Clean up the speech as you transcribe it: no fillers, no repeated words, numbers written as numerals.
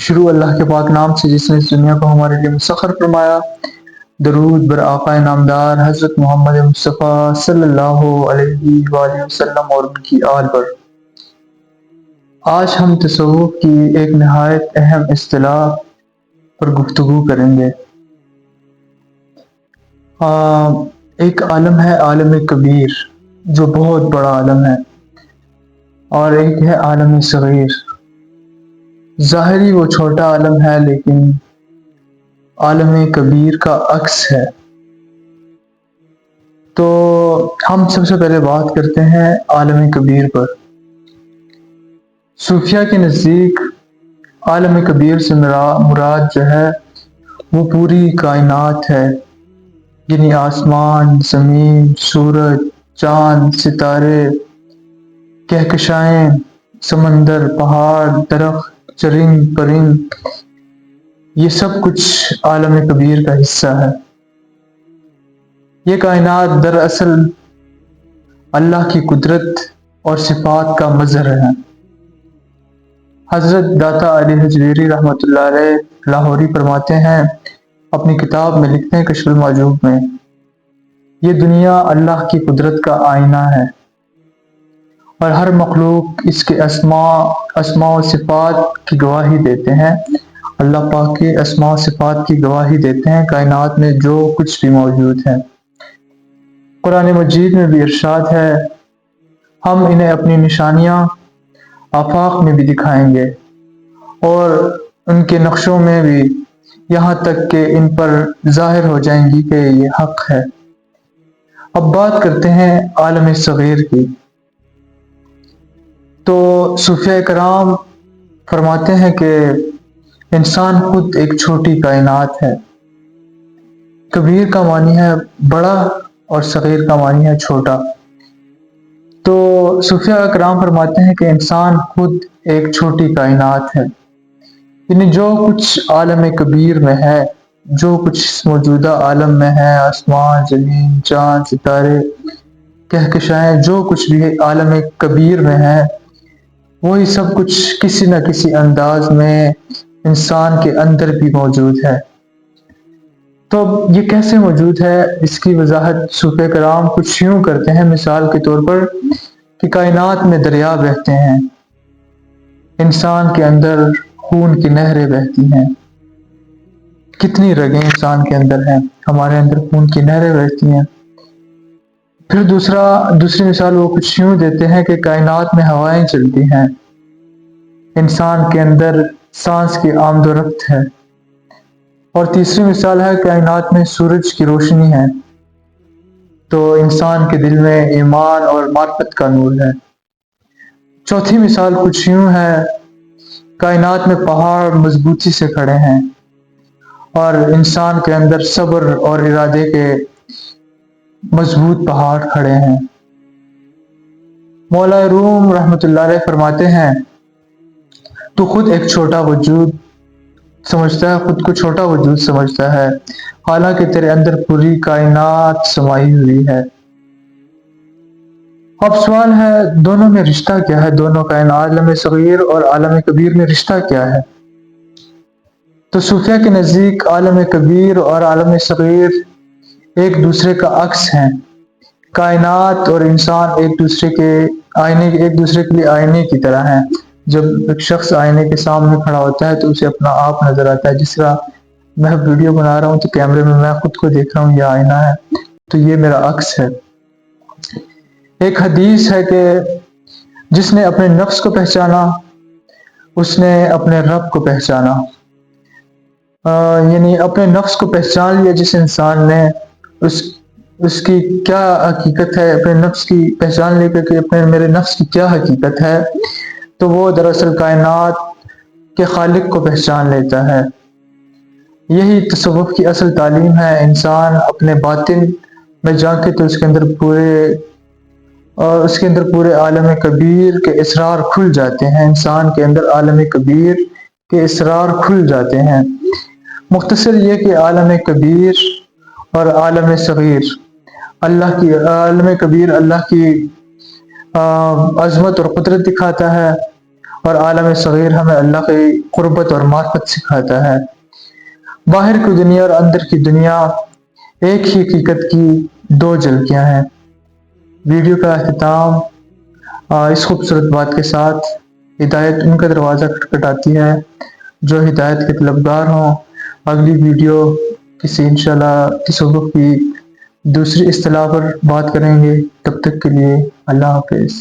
شروع اللہ کے پاک نام سے جس نے اس دنیا کو ہمارے لیے مسخر فرمایا۔ درود بر آقا نامدار حضرت محمد مصطفیٰ صلی اللہ علیہ وآلہ وسلم اور ان کی آل پر۔ آج ہم تصوف کی ایک نہایت اہم اصطلاح پر گفتگو کریں گے۔ ایک عالم ہے عالم کبیر جو بہت بڑا عالم ہے، اور ایک ہے عالم صغیر۔ ظاہری وہ چھوٹا عالم ہے لیکن عالم کبیر کا عکس ہے۔ تو ہم سب سے پہلے بات کرتے ہیں عالم کبیر پر۔ صوفیہ کے نزدیک عالم کبیر سے مراد جو ہے وہ پوری کائنات ہے، یعنی آسمان، زمین، سورج، چاند، ستارے، کہکشائیں، سمندر، پہاڑ، درخت، چرند پرند، یہ سب کچھ عالم کبیر کا حصہ ہے۔ یہ کائنات دراصل اللہ کی قدرت اور صفات کا مظہر ہے۔ حضرت داتا علی حجویری رحمۃ اللہ علیہ لاہوری فرماتے ہیں، اپنی کتاب میں لکھتے ہیں کشف المحجوب میں، یہ دنیا اللہ کی قدرت کا آئینہ ہے، اور ہر مخلوق اس کے اسماء و صفات کی گواہی دیتے ہیں۔ اللہ پاک کے اسماء و صفات کی گواہی دیتے ہیں کائنات میں جو کچھ بھی موجود ہے۔ قرآن مجید میں بھی ارشاد ہے، ہم انہیں اپنی نشانیاں آفاق میں بھی دکھائیں گے اور ان کے نقشوں میں بھی، یہاں تک کہ ان پر ظاہر ہو جائیں گی کہ یہ حق ہے۔ اب بات کرتے ہیں عالم صغیر کی۔ تو صوفیہ کرام فرماتے ہیں کہ انسان خود ایک چھوٹی کائنات ہے۔ کبیر کا معنی ہے بڑا اور صغیر کا معنی ہے چھوٹا۔ تو صوفیہ کرام فرماتے ہیں کہ انسان خود ایک چھوٹی کائنات ہے، یعنی جو کچھ عالم کبیر میں ہے، جو کچھ موجودہ عالم میں ہے، آسمان، زمین، چاند، ستارے، کہکشائیں، جو کچھ بھی عالم کبیر میں ہے، وہی سب کچھ کسی نہ کسی انداز میں انسان کے اندر بھی موجود ہے۔ تو یہ کیسے موجود ہے، اس کی وضاحت صوفیہ کرام کچھ یوں کرتے ہیں، مثال کے طور پر کہ کائنات میں دریا بہتے ہیں، انسان کے اندر خون کی نہریں بہتی ہیں۔ کتنی رگیں انسان کے اندر ہیں، ہمارے اندر خون کی نہریں بہتی ہیں۔ پھر دوسری مثال وہ کچھ یوں دیتے ہیں کہ کائنات میں ہوائیں چلتی ہیں، انسان کے اندر سانس کی آمد و رفت ہے۔ اور تیسری مثال ہے کائنات میں سورج کی روشنی ہے، تو انسان کے دل میں ایمان اور معرفت کا نور ہے۔ چوتھی مثال کچھ یوں ہے، کائنات میں پہاڑ مضبوطی سے کھڑے ہیں، اور انسان کے اندر صبر اور ارادے کے مضبوط پہاڑ کھڑے ہیں۔ مولا روم رحمۃ اللہ علیہ فرماتے ہیں، تو خود ایک چھوٹا وجود سمجھتا ہے، خود کو چھوٹا وجود سمجھتا ہے، حالانکہ تیرے اندر پوری کائنات سمائی ہوئی ہے۔ اب سوال ہے، دونوں میں رشتہ کیا ہے؟ دونوں کائنات عالم صغیر اور عالم کبیر میں رشتہ کیا ہے؟ تو صوفیہ کے نزدیک عالم کبیر اور عالم صغیر ایک دوسرے کا عکس ہیں۔ کائنات اور انسان ایک دوسرے کے لیے آئینے کی طرح ہیں۔ جب ایک شخص آئینے کے سامنے کھڑا ہوتا ہے تو اسے اپنا آپ نظر آتا ہے۔ جس طرح میں ویڈیو بنا رہا ہوں تو کیمرے میں میں خود کو دیکھ رہا ہوں، یہ آئینہ ہے، تو یہ میرا عکس ہے۔ ایک حدیث ہے کہ جس نے اپنے نفس کو پہچانا اس نے اپنے رب کو پہچانا، یعنی اپنے نفس کو پہچان لیا جس انسان نے، اس کی کیا حقیقت ہے، اپنے نفس کی پہچان لے کر کہ میرے نفس کی کیا حقیقت ہے، تو وہ دراصل کائنات کے خالق کو پہچان لیتا ہے۔ یہی تصوف کی اصل تعلیم ہے۔ انسان اپنے باطن میں جھانکے تو اس کے اندر پورے عالم کبیر کے اسرار کھل جاتے ہیں۔ انسان کے اندر عالم کبیر کے اسرار کھل جاتے ہیں۔ مختصر یہ کہ عالم کبیر اور عالم صغیر، عالم کبیر اللہ کی عظمت اور قدرت دکھاتا ہے، اور عالم صغیر ہمیں اللہ کی قربت اور معرفت سکھاتا ہے۔ باہر کی دنیا اور اندر کی دنیا ایک ہی حقیقت کی دو جھلکیاں ہیں۔ ویڈیو کا اختتام اس خوبصورت بات کے ساتھ: ہدایت ان کا دروازہ کھٹکھٹاتی ہے جو ہدایت کے طلبگار ہوں۔ اگلی ویڈیو کسی انشاءاللہ تصوف کی دوسری اصطلاح پر بات کریں گے۔ تب تک کے لیے اللہ حافظ۔